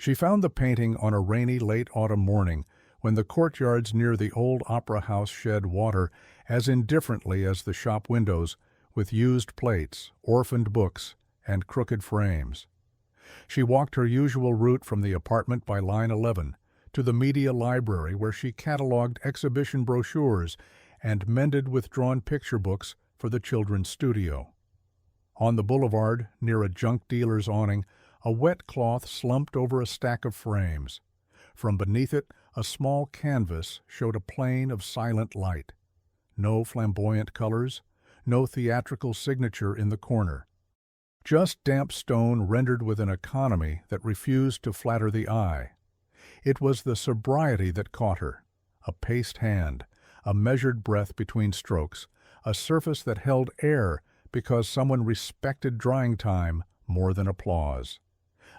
She found the painting on a rainy late autumn morning when the courtyards near the old opera house shed water as indifferently as the shop windows, with used plates, orphaned books, and crooked frames. She walked her usual route from the apartment by line 11 to the media library, where she catalogued exhibition brochures and mended withdrawn picture books for the children's studio. On the boulevard, near a junk dealer's awning, a wet cloth slumped over a stack of frames. From beneath it, a small canvas showed a plane of silent light. No flamboyant colors, no theatrical signature in the corner. Just damp stone rendered with an economy that refused to flatter the eye. It was the sobriety that caught her. A paced hand, a measured breath between strokes, a surface that held air because someone respected drying time more than applause.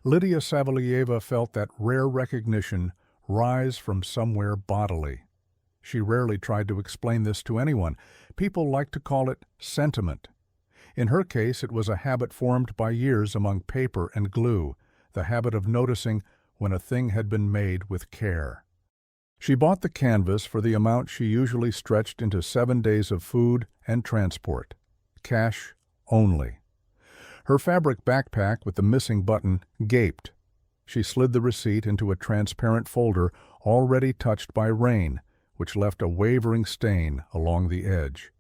Lydia Savalieva felt that rare recognition rise from somewhere bodily. She rarely tried to explain this to anyone. People liked to call it sentiment. In her case, it was a habit formed by years among paper and glue, the habit of noticing when a thing had been made with care. She bought the canvas for the amount she usually stretched into 7 days of food and transport. Cash only. Her fabric backpack with the missing button gaped. She slid the receipt into a transparent folder already touched by rain, which left a wavering stain along the edge.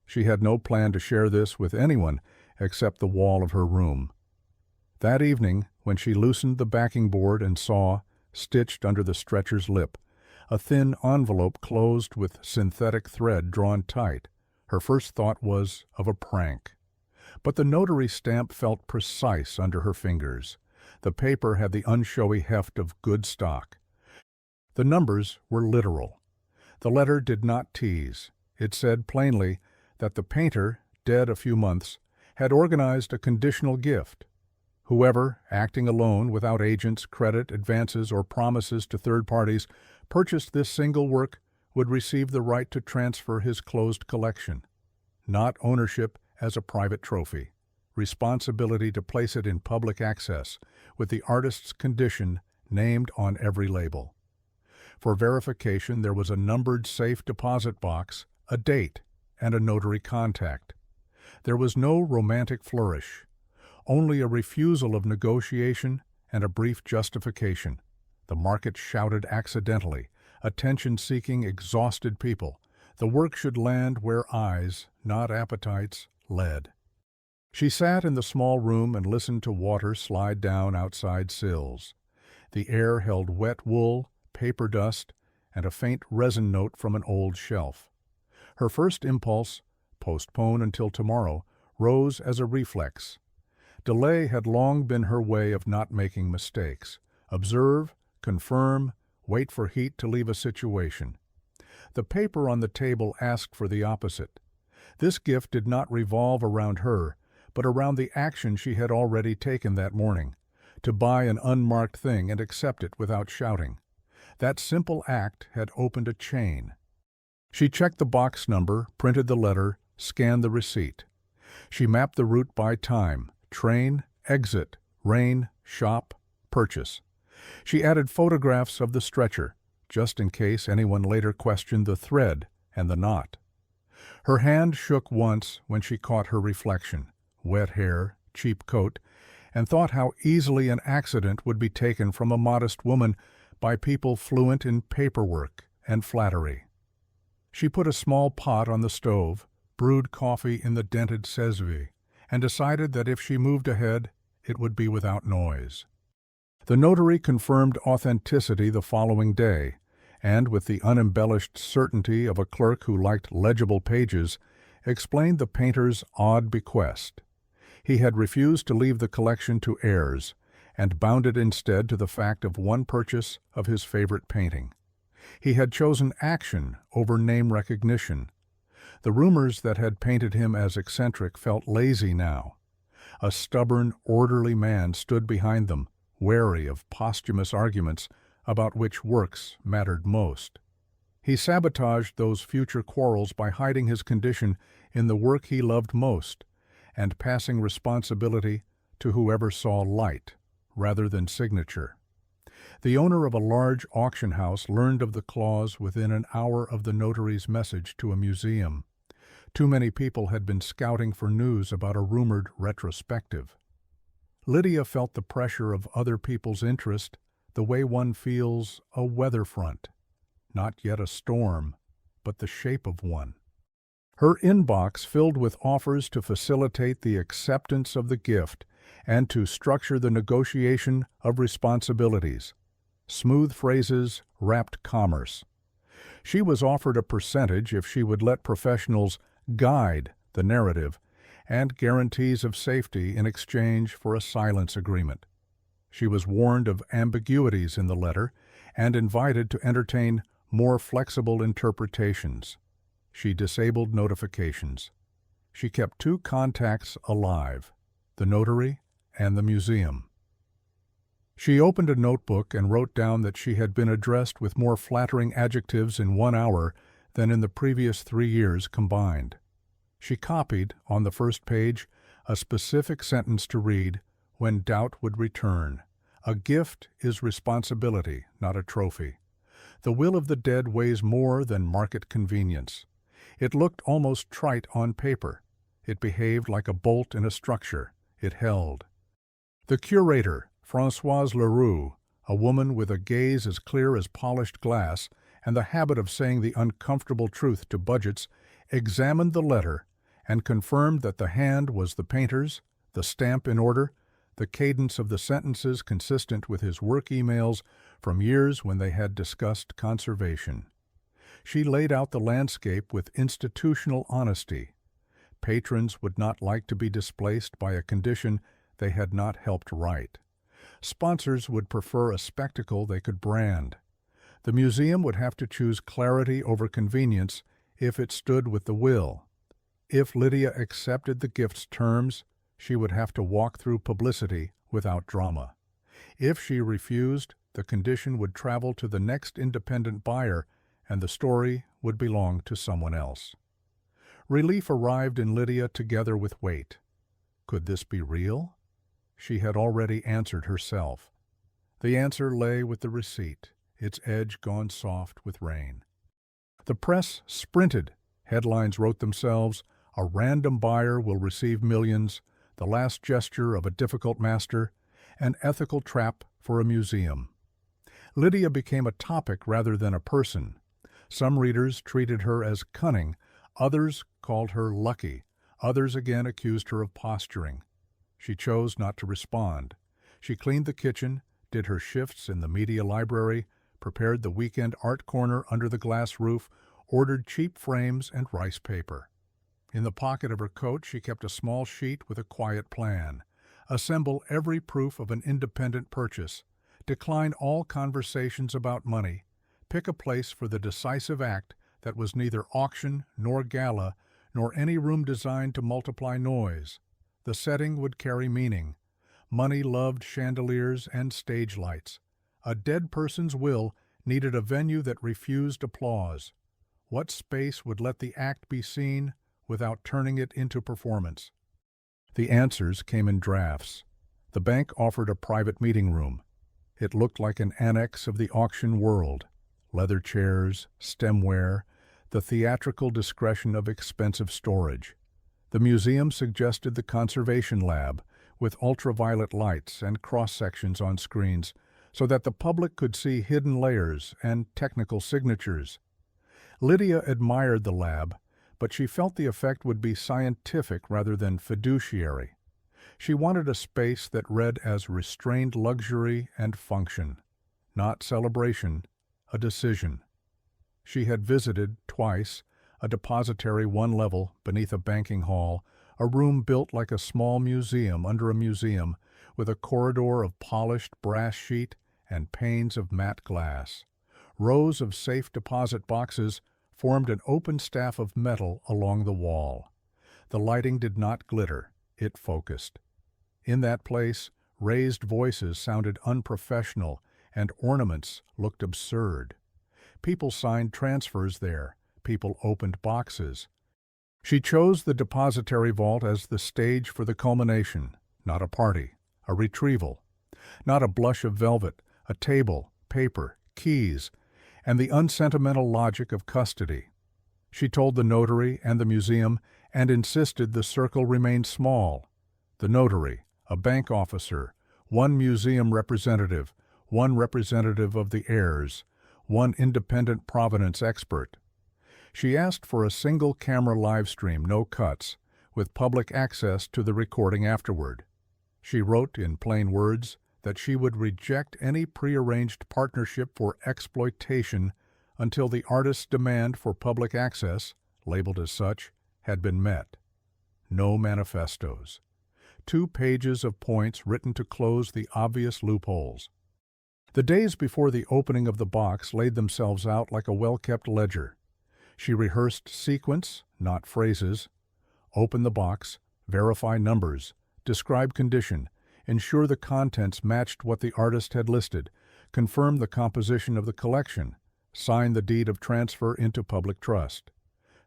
She had no plan to share this with anyone except the wall of her room. That evening, when she loosened the backing board and saw, stitched under the stretcher's lip, a thin envelope closed with synthetic thread drawn tight, her first thought was of a prank. But the notary stamp felt precise under her fingers. The paper had the unshowy heft of good stock. The numbers were literal. The letter did not tease. It said plainly that the painter, dead a few months, had organized a conditional gift. Whoever, acting alone without agents, credit, advances, or promises to third parties, purchased this single work would receive the right to transfer his closed collection. Not ownership as a private trophy. Responsibility to place it in public access, with the artist's condition named on every label. For verification, there was a numbered safe deposit box, a date, and a notary contact. There was no romantic flourish, only a refusal of negotiation and a brief justification. The market shouted accidentally, attention-seeking, exhausted people. The work should land where eyes, not appetites, led. She sat in the small room and listened to water slide down outside sills. The air held wet wool, paper dust, and a faint resin note from an old shelf. Her first impulse, postpone until tomorrow, rose as a reflex. Delay had long been her way of not making mistakes. Observe, confirm, wait for heat to leave a situation. The paper on the table asked for the opposite. This gift did not revolve around her, but around the action she had already taken that morning, to buy an unmarked thing and accept it without shouting. That simple act had opened a chain. She checked the box number, printed the letter, scanned the receipt. She mapped the route by time: train, exit, rain, shop, purchase. She added photographs of the stretcher, just in case anyone later questioned the thread and the knot. Her hand shook once when she caught her reflection, wet hair, cheap coat, and thought how easily an accident would be taken from a modest woman by people fluent in paperwork and flattery. She put a small pot on the stove, brewed coffee in the dented Sesvi, and decided that if she moved ahead, it would be without noise. The notary confirmed authenticity the following day, and with the unembellished certainty of a clerk who liked legible pages, explained the painter's odd bequest. He had refused to leave the collection to heirs, and bound it instead to the fact of one purchase of his favorite painting. He had chosen action over name recognition. The rumors that had painted him as eccentric felt lazy now. A stubborn, orderly man stood behind them, wary of posthumous arguments about which works mattered most. He sabotaged those future quarrels by hiding his condition in the work he loved most, and passing responsibility to whoever saw light rather than signature. The owner of a large auction house learned of the clause within an hour of the notary's message to a museum. Too many people had been scouting for news about a rumored retrospective. Lydia felt the pressure of other people's interest the way one feels a weather front. Not yet a storm, but the shape of one. Her inbox filled with offers to facilitate the acceptance of the gift and to structure the negotiation of responsibilities. Smooth phrases wrapped commerce. She was offered a percentage if she would let professionals guide the narrative and guarantees of safety in exchange for a silence agreement. She was warned of ambiguities in the letter and invited to entertain more flexible interpretations. She disabled notifications. She kept two contacts alive, the notary and the museum. She opened a notebook and wrote down that she had been addressed with more flattering adjectives in 1 hour than in the previous 3 years combined. She copied, on the first page, a specific sentence to read, "When doubt would return. A gift is responsibility, not a trophy. The will of the dead weighs more than market convenience." It looked almost trite on paper. It behaved like a bolt in a structure. It held. The curator, Françoise Leroux, a woman with a gaze as clear as polished glass and the habit of saying the uncomfortable truth to budgets, examined the letter and confirmed that the hand was the painter's, the stamp in order, the cadence of the sentences consistent with his work emails from years when they had discussed conservation. She laid out the landscape with institutional honesty. Patrons would not like to be displaced by a condition they had not helped right. Sponsors would prefer a spectacle they could brand. The museum would have to choose clarity over convenience if it stood with the will. If Lydia accepted the gift's terms, she would have to walk through publicity without drama. If she refused, the condition would travel to the next independent buyer and the story would belong to someone else. Relief arrived in Lydia together with weight. Could this be real? She had already answered herself. The answer lay with the receipt, its edge gone soft with rain. The press sprinted. Headlines wrote themselves, "A random buyer will receive millions," "The last gesture of a difficult master," "An ethical trap for a museum." Lydia became a topic rather than a person. Some readers treated her as cunning, others called her lucky, others again accused her of posturing. She chose not to respond. She cleaned the kitchen, did her shifts in the media library, prepared the weekend art corner under the glass roof, ordered cheap frames and rice paper. In the pocket of her coat she kept a small sheet with a quiet plan. Assemble every proof of an independent purchase. Decline all conversations about money. Pick a place for the decisive act that was neither auction nor gala, nor any room designed to multiply noise. The setting would carry meaning. Money loved chandeliers and stage lights. A dead person's will needed a venue that refused applause. What space would let the act be seen without turning it into performance? The answers came in drafts. The bank offered a private meeting room. It looked like an annex of the auction world. Leather chairs, stemware, the theatrical discretion of expensive storage. The museum suggested the conservation lab, with ultraviolet lights and cross-sections on screens, so that the public could see hidden layers and technical signatures. Lydia admired the lab, but she felt the effect would be scientific rather than fiduciary. She wanted a space that read as restrained luxury and function, not celebration, a decision. She had visited, twice, a depository 1 level beneath a banking hall, a room built like a small museum under a museum, with a corridor of polished brass sheet and panes of matte glass. Rows of safe deposit boxes formed an open staff of metal along the wall. The lighting did not glitter, it focused. In that place, raised voices sounded unprofessional and ornaments looked absurd. People signed transfers there. People opened boxes. She chose the depository vault as the stage for the culmination, not a party, a retrieval. Not a blush of velvet, a table, paper, keys, and the unsentimental logic of custody. She told the notary and the museum and insisted the circle remain small. The notary, a bank officer, one museum representative, one representative of the heirs, one independent provenance expert. She asked for a single-camera live stream, no cuts, with public access to the recording afterward. She wrote in plain words that she would reject any prearranged partnership for exploitation until the artist's demand for public access, labeled as such, had been met. No manifestos. 2 pages of points written to close the obvious loopholes. The days before the opening of the box laid themselves out like a well-kept ledger. She rehearsed sequence, not phrases. Open the box, verify numbers, describe condition, ensure the contents matched what the artist had listed, confirm the composition of the collection, sign the deed of transfer into public trust.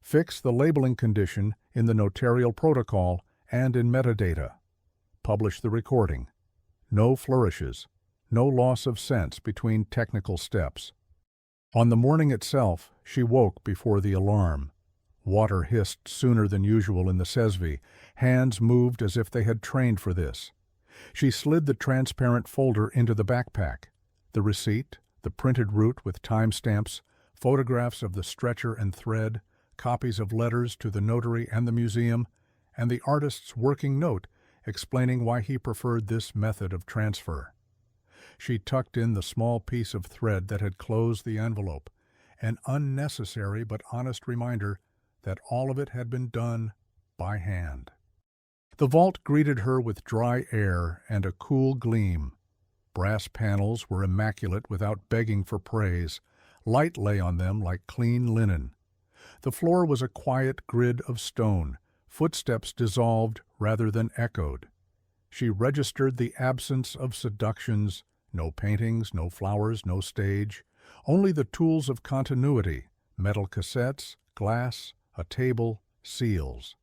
Fix the labeling condition in the notarial protocol and in metadata. Publish the recording. No flourishes, no loss of sense between technical steps. On the morning itself, she woke before the alarm. Water hissed sooner than usual in the Sesvi. Hands moved as if they had trained for this. She slid the transparent folder into the backpack. The receipt, the printed route with timestamps, photographs of the stretcher and thread, copies of letters to the notary and the museum, and the artist's working note explaining why he preferred this method of transfer. She tucked in the small piece of thread that had closed the envelope, an unnecessary but honest reminder that all of it had been done by hand. The vault greeted her with dry air and a cool gleam. Brass panels were immaculate without begging for praise. Light lay on them like clean linen. The floor was a quiet grid of stone, footsteps dissolved rather than echoed. She registered the absence of seductions, no paintings, no flowers, no stage, only the tools of continuity, metal cassettes, glass, a table, seals.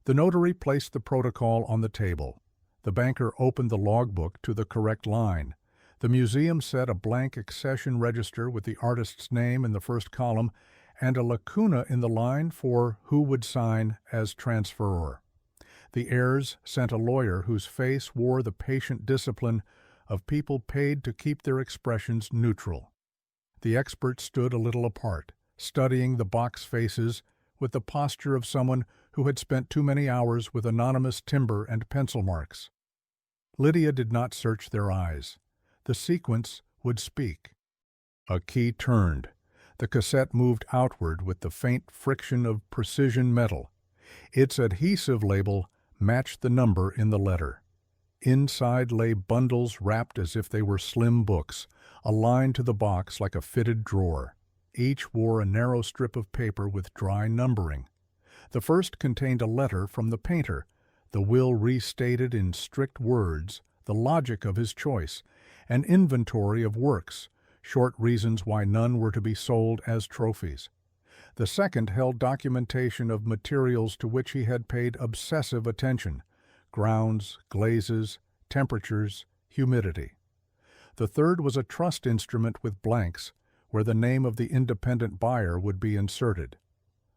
The notary placed the protocol on the table. The banker opened the logbook to the correct line. The museum set a blank accession register with the artist's name in the first column and a lacuna in the line for who would sign as transferor. The heirs sent a lawyer whose face wore the patient discipline of people paid to keep their expressions neutral. The expert stood a little apart, studying the box faces with the posture of someone who had spent too many hours with anonymous timber and pencil marks. Lydia did not search their eyes. The sequence would speak. A key turned. The cassette moved outward with the faint friction of precision metal. Its adhesive label matched the number in the letter. Inside lay bundles wrapped as if they were slim books, aligned to the box like a fitted drawer. Each wore a narrow strip of paper with dry numbering. The first contained a letter from the painter. The will restated in strict words the logic of his choice, an inventory of works, short reasons why none were to be sold as trophies. The second held documentation of materials to which he had paid obsessive attention: grounds, glazes, temperatures, humidity. The third was a trust instrument with blanks, where the name of the independent buyer would be inserted.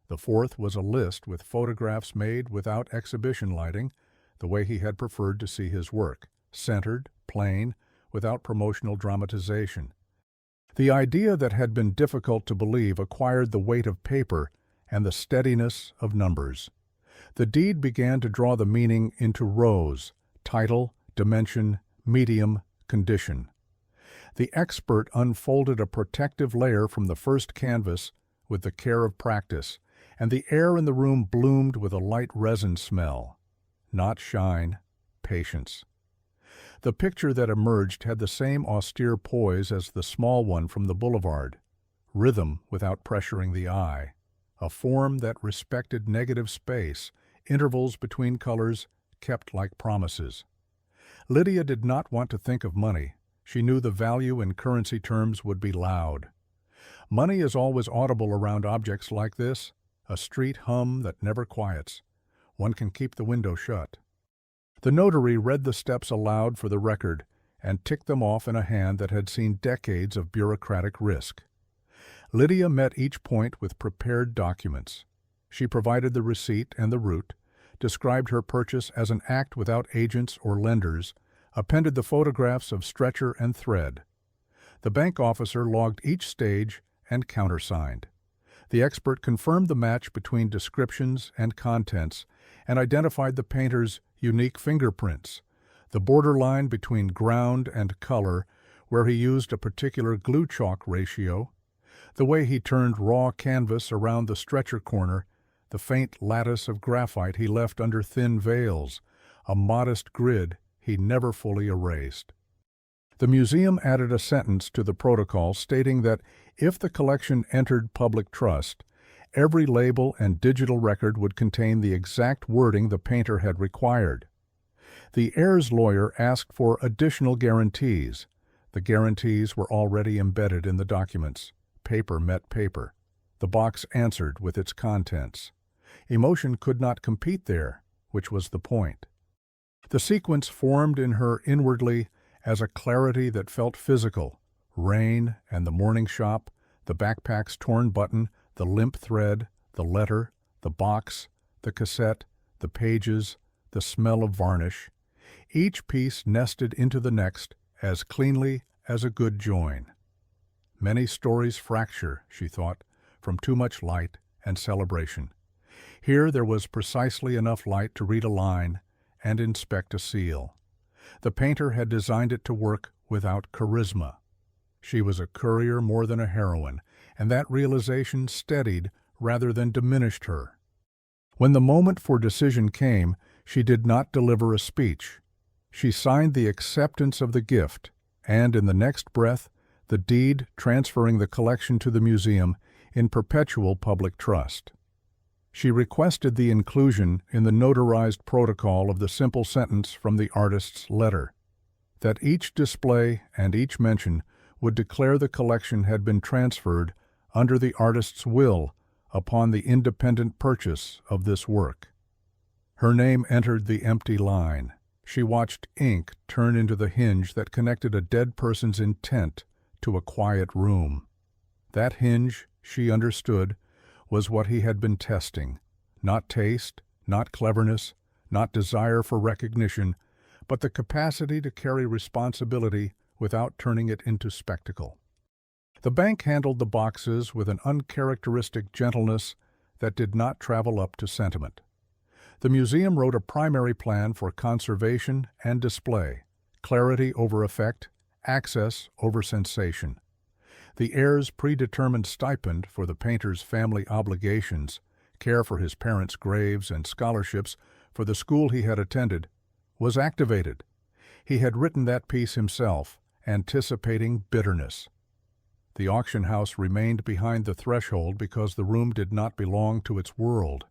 The fourth was a list with photographs made without exhibition lighting, the way he had preferred to see his work, centered, plain, without promotional dramatization. The idea that had been difficult to believe acquired the weight of paper and the steadiness of numbers. The deed began to draw the meaning into rows: title, dimension, medium, condition. The expert unfolded a protective layer from the first canvas with the care of practice, and the air in the room bloomed with a light resin smell. Not shine, patience. The picture that emerged had the same austere poise as the small one from the boulevard, rhythm without pressuring the eye, a form that respected negative space, intervals between colors kept like promises. Lydia did not want to think of money. She knew the value in currency terms would be loud. Money is always audible around objects like this, a street hum that never quiets. One can keep the window shut. The notary read the steps aloud for the record, and ticked them off in a hand that had seen decades of bureaucratic risk. Lydia met each point with prepared documents. She provided the receipt and the route, described her purchase as an act without agents or lenders, appended the photographs of stretcher and thread. The bank officer logged each stage and countersigned. The expert confirmed the match between descriptions and contents and identified the painter's unique fingerprints, the borderline between ground and color, where he used a particular glue chalk ratio, the way he turned raw canvas around the stretcher corner, the faint lattice of graphite he left under thin veils, a modest grid he never fully erased. The museum added a sentence to the protocol stating that if the collection entered public trust, every label and digital record would contain the exact wording the painter had required. The heirs' lawyer asked for additional guarantees. The guarantees were already embedded in the documents. Paper met paper. The box answered with its contents. Emotion could not compete there, which was the point. The sequence formed in her inwardly as a clarity that felt physical: rain and the morning shop, the backpack's torn button, the limp thread, the letter, the box, the cassette, the pages, the smell of varnish. Each piece nested into the next as cleanly as a good join. Many stories fracture, she thought, from too much light and celebration. Here there was precisely enough light to read a line and inspect a seal. The painter had designed it to work without charisma. She was a courier more than a heroine, and that realization steadied rather than diminished her. When the moment for decision came, she did not deliver a speech. She signed the acceptance of the gift, and in the next breath, the deed transferring the collection to the museum in perpetual public trust. She requested the inclusion in the notarized protocol of the simple sentence from the artist's letter, that each display and each mention would declare the collection had been transferred under the artist's will upon the independent purchase of this work. Her name entered the empty line. She watched ink turn into the hinge that connected a dead person's intent to a quiet room. That hinge, she understood, was what he had been testing. Not taste, not cleverness, not desire for recognition, but the capacity to carry responsibility without turning it into spectacle. The bank handled the boxes with an uncharacteristic gentleness that did not travel up to sentiment. The museum wrote a primary plan for conservation and display, clarity over effect, access over sensation. The heir's predetermined stipend for the painter's family obligations, care for his parents' graves and scholarships for the school he had attended, was activated. He had written that piece himself, anticipating bitterness. The auction house remained behind the threshold because the room did not belong to its world.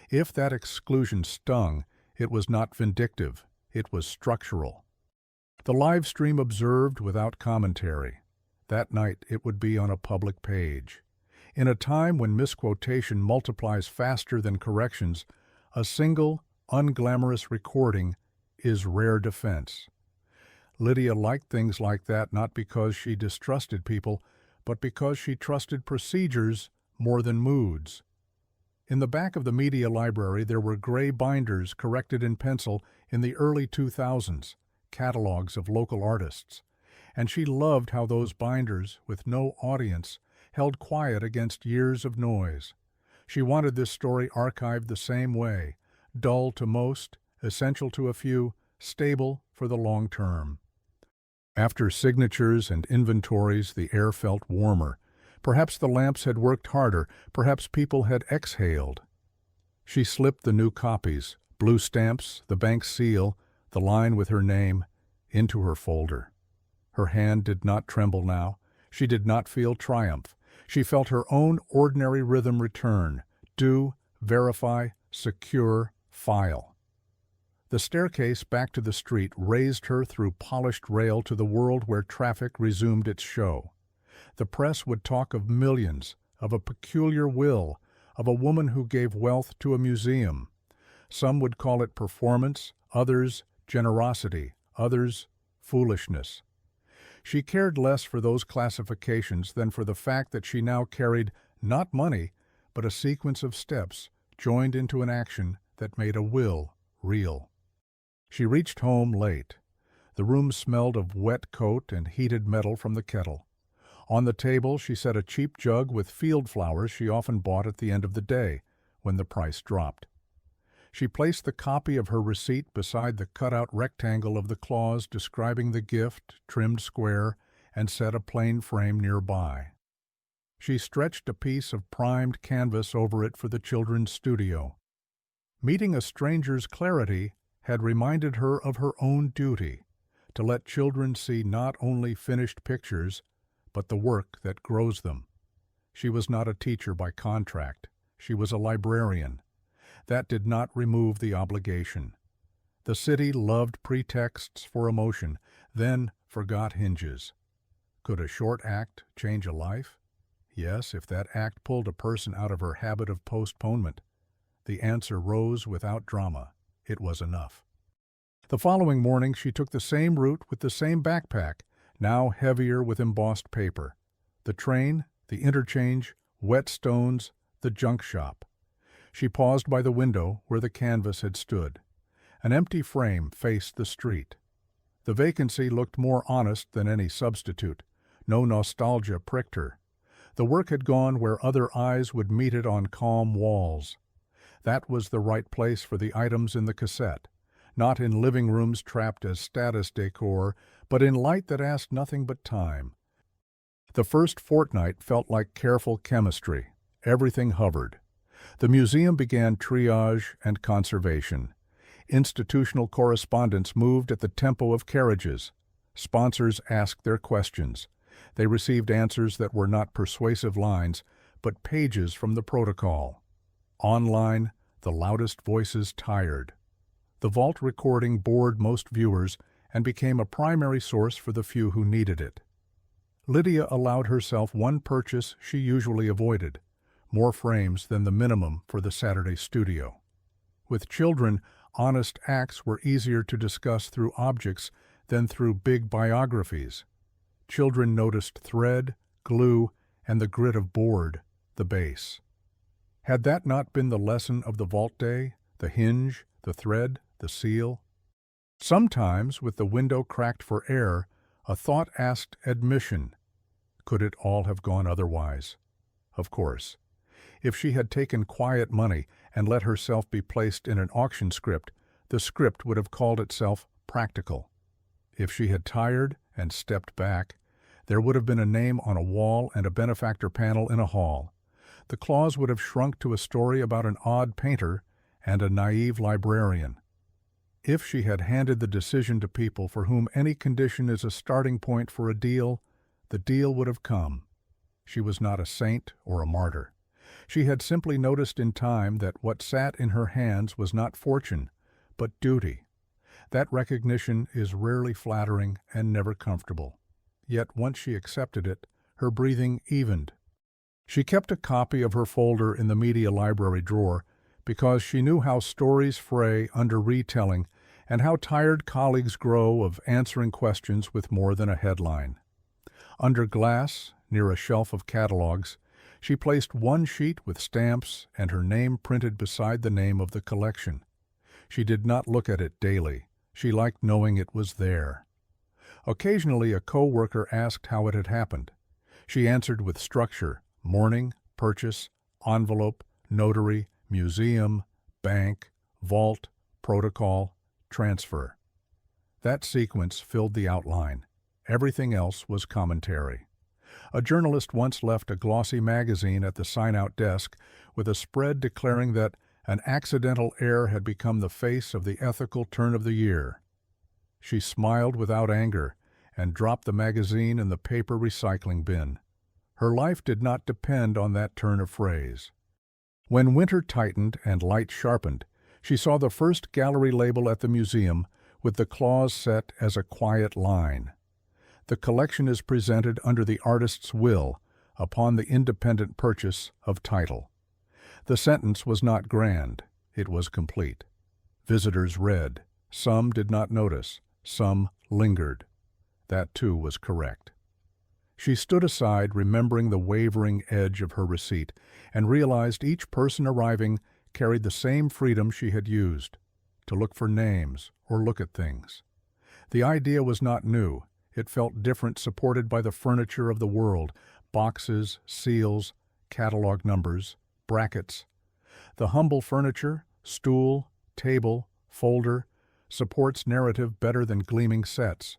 If that exclusion stung, it was not vindictive, it was structural. The live stream observed without commentary. That night it would be on a public page. In a time when misquotation multiplies faster than corrections, a single, unglamorous recording is rare defense. Lydia liked things like that not because she distrusted people, but because she trusted procedures more than moods. In the back of the media library there were gray binders corrected in pencil in the early 2000s, catalogs of local artists. And she loved how those binders, with no audience, held quiet against years of noise. She wanted this story archived the same way, dull to most, essential to a few, stable for the long term. After signatures and inventories, the air felt warmer. Perhaps the lamps had worked harder, perhaps people had exhaled. She slipped the new copies, blue stamps, the bank seal, the line with her name, into her folder. Her hand did not tremble now. She did not feel triumph. She felt her own ordinary rhythm return: do, verify, secure, file. The staircase back to the street raised her through polished rail to the world where traffic resumed its show. The press would talk of millions, of a peculiar will, of a woman who gave wealth to a museum. Some would call it performance, others generosity, others foolishness. She cared less for those classifications than for the fact that she now carried not money, but a sequence of steps joined into an action that made a will real. She reached home late. The room smelled of wet coat and heated metal from the kettle. On the table she set a cheap jug with field flowers she often bought at the end of the day, when the price dropped. She placed the copy of her receipt beside the cut-out rectangle of the clause describing the gift, trimmed square, and set a plain frame nearby. She stretched a piece of primed canvas over it for the children's studio. Meeting a stranger's clarity had reminded her of her own duty, to let children see not only finished pictures, but the work that grows them. She was not a teacher by contract. She was a librarian. That did not remove the obligation. The city loved pretexts for emotion, then forgot hinges. Could a short act change a life? Yes, if that act pulled a person out of her habit of postponement. The answer rose without drama. It was enough. The following morning she took the same route with the same backpack, now heavier with embossed paper. The train, the interchange, Whetstones, the junk shop. She paused by the window where the canvas had stood. An empty frame faced the street. The vacancy looked more honest than any substitute. No nostalgia pricked her. The work had gone where other eyes would meet it on calm walls. That was the right place for the items in the cassette, not in living rooms trapped as status decor, but in light that asked nothing but time. The first fortnight felt like careful chemistry. Everything hovered. The museum began triage and conservation. Institutional correspondence moved at the tempo of carriages. Sponsors asked their questions. They received answers that were not persuasive lines, but pages from the protocol. Online, the loudest voices tired. The vault recording bored most viewers and became a primary source for the few who needed it. Lydia allowed herself one purchase she usually avoided, more frames than the minimum for the Saturday studio. With children, honest acts were easier to discuss through objects than through big biographies. Children noticed thread, glue, and the grit of board, the base. Had that not been the lesson of the vault day, the hinge, the thread, the seal? Sometimes, with the window cracked for air, a thought asked admission. Could it all have gone otherwise? Of course. If she had taken quiet money and let herself be placed in an auction script, the script would have called itself practical. If she had tired and stepped back, there would have been a name on a wall and a benefactor panel in a hall. The clause would have shrunk to a story about an odd painter and a naive librarian. If she had handed the decision to people for whom any condition is a starting point for a deal, the deal would have come. She was not a saint or a martyr. She had simply noticed in time that what sat in her hands was not fortune, but duty. That recognition is rarely flattering and never comfortable. Yet once she accepted it, her breathing evened. She kept a copy of her folder in the media library drawer because she knew how stories fray under retelling and how tired colleagues grow of answering questions with more than a headline. Under glass, near a shelf of catalogs, she placed one sheet with stamps and her name printed beside the name of the collection. She did not look at it daily. She liked knowing it was there. Occasionally a co-worker asked how it had happened. She answered with structure: morning, purchase, envelope, notary, museum, bank, vault, protocol, transfer. That sequence filled the outline. Everything else was commentary. A journalist once left a glossy magazine at the sign-out desk with a spread declaring that an accidental error had become the face of the ethical turn of the year. She smiled without anger and dropped the magazine in the paper recycling bin. Her life did not depend on that turn of phrase. When winter tightened and light sharpened, she saw the first gallery label at the museum with the clause set as a quiet line. The collection is presented under the artist's will upon the independent purchase of title. The sentence was not grand. It was complete. Visitors read. Some did not notice. Some lingered. That too was correct. She stood aside, remembering the wavering edge of her receipt, and realized each person arriving carried the same freedom she had used, to look for names or look at things. The idea was not new. It felt different, supported by the furniture of the world, boxes, seals, catalog numbers, brackets. The humble furniture, stool, table, folder, supports narrative better than gleaming sets.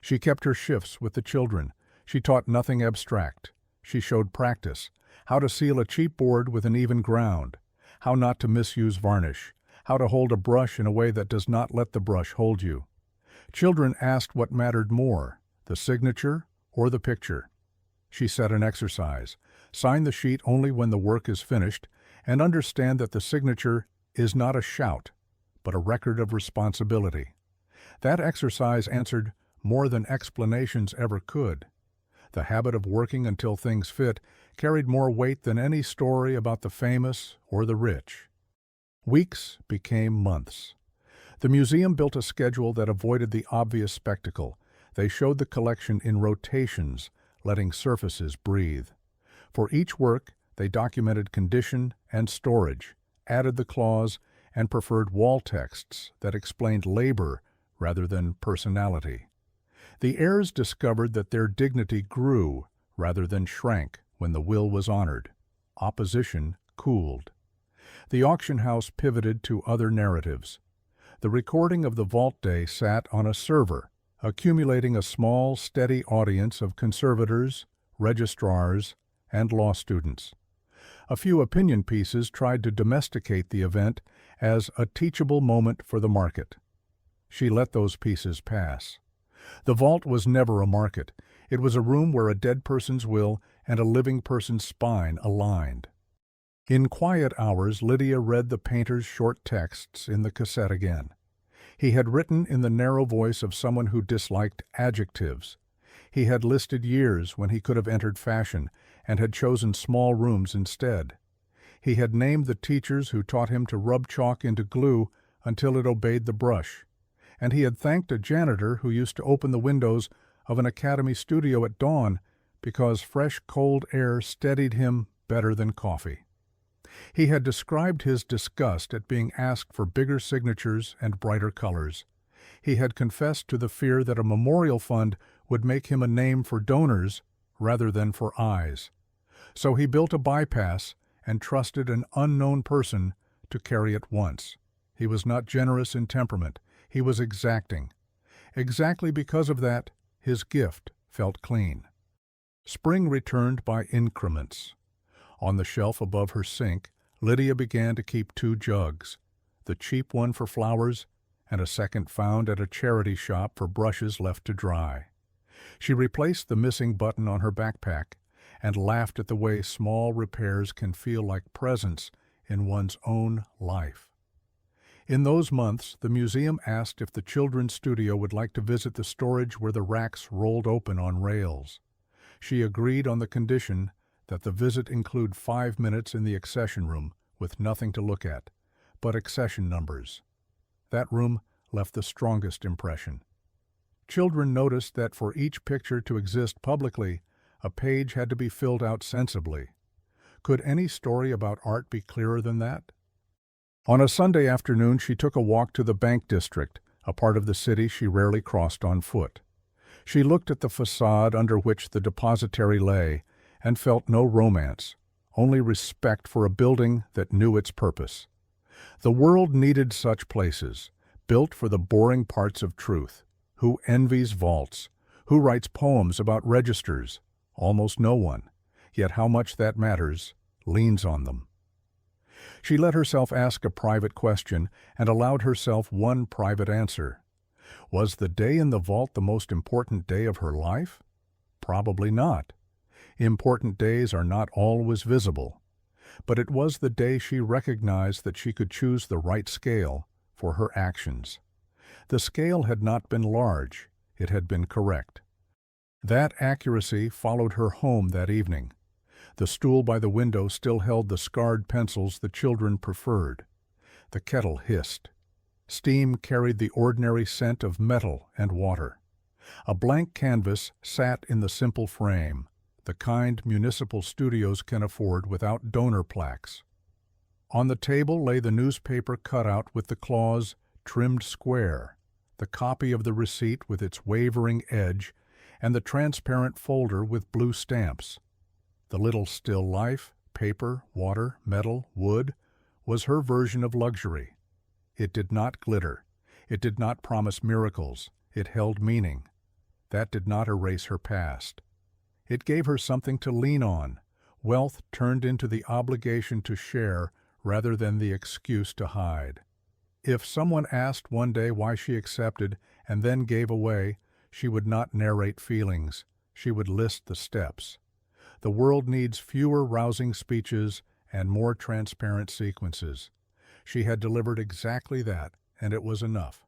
She kept her shifts with the children. She taught nothing abstract. She showed practice, how to seal a cheap board with an even ground, how not to misuse varnish, how to hold a brush in a way that does not let the brush hold you. Children asked what mattered more, the signature or the picture. She set an exercise: sign the sheet only when the work is finished, and understand that the signature is not a shout, but a record of responsibility. That exercise answered more than explanations ever could. The habit of working until things fit carried more weight than any story about the famous or the rich. Weeks became months. The museum built a schedule that avoided the obvious spectacle. They showed the collection in rotations, letting surfaces breathe. For each work, they documented condition and storage, added the clause, and preferred wall texts that explained labor rather than personality. The heirs discovered that their dignity grew rather than shrank when the will was honored. Opposition cooled. The auction house pivoted to other narratives. The recording of the Vault Day sat on a server, accumulating a small, steady audience of conservators, registrars, and law students. A few opinion pieces tried to domesticate the event as a teachable moment for the market. She let those pieces pass. The vault was never a market. It was a room where a dead person's will and a living person's spine aligned. In quiet hours, Lydia read the painter's short texts in the cassette again. He had written in the narrow voice of someone who disliked adjectives. He had listed years when he could have entered fashion and had chosen small rooms instead. He had named the teachers who taught him to rub chalk into glue until it obeyed the brush. And he had thanked a janitor who used to open the windows of an academy studio at dawn because fresh, cold air steadied him better than coffee. He had described his disgust at being asked for bigger signatures and brighter colors. He had confessed to the fear that a memorial fund would make him a name for donors rather than for eyes. So he built a bypass and trusted an unknown person to carry it once. He was not generous in temperament. He was exacting. Exactly because of that, his gift felt clean. Spring returned by increments. On the shelf above her sink, Lydia began to keep 2 jugs, the cheap one for flowers and a second found at a charity shop for brushes left to dry. She replaced the missing button on her backpack and laughed at the way small repairs can feel like presents in one's own life. In those months, the museum asked if the children's studio would like to visit the storage where the racks rolled open on rails. She agreed on the condition that the visit include 5 minutes in the accession room with nothing to look at, but accession numbers. That room left the strongest impression. Children noticed that for each picture to exist publicly, a page had to be filled out sensibly. Could any story about art be clearer than that? On a Sunday afternoon, she took a walk to the Bank District, a part of the city she rarely crossed on foot. She looked at the facade under which the depository lay and felt no romance, only respect for a building that knew its purpose. The world needed such places, built for the boring parts of truth. Who envies vaults? Who writes poems about registers? Almost no one. Yet how much that matters leans on them. She let herself ask a private question and allowed herself one private answer. Was the day in the vault the most important day of her life? Probably not. Important days are not always visible. But it was the day she recognized that she could choose the right scale for her actions. The scale had not been large, it had been correct. That accuracy followed her home that evening. The stool by the window still held the scarred pencils the children preferred. The kettle hissed. Steam carried the ordinary scent of metal and water. A blank canvas sat in the simple frame, the kind municipal studios can afford without donor plaques. On the table lay the newspaper cutout with the clause, "Trimmed square," the copy of the receipt with its wavering edge, and the transparent folder with blue stamps. The little still life, paper, water, metal, wood, was her version of luxury. It did not glitter. It did not promise miracles. It held meaning. That did not erase her past. It gave her something to lean on, wealth turned into the obligation to share rather than the excuse to hide. If someone asked one day why she accepted and then gave away, she would not narrate feelings. She would list the steps. The world needs fewer rousing speeches and more transparent sequences. She had delivered exactly that, and it was enough.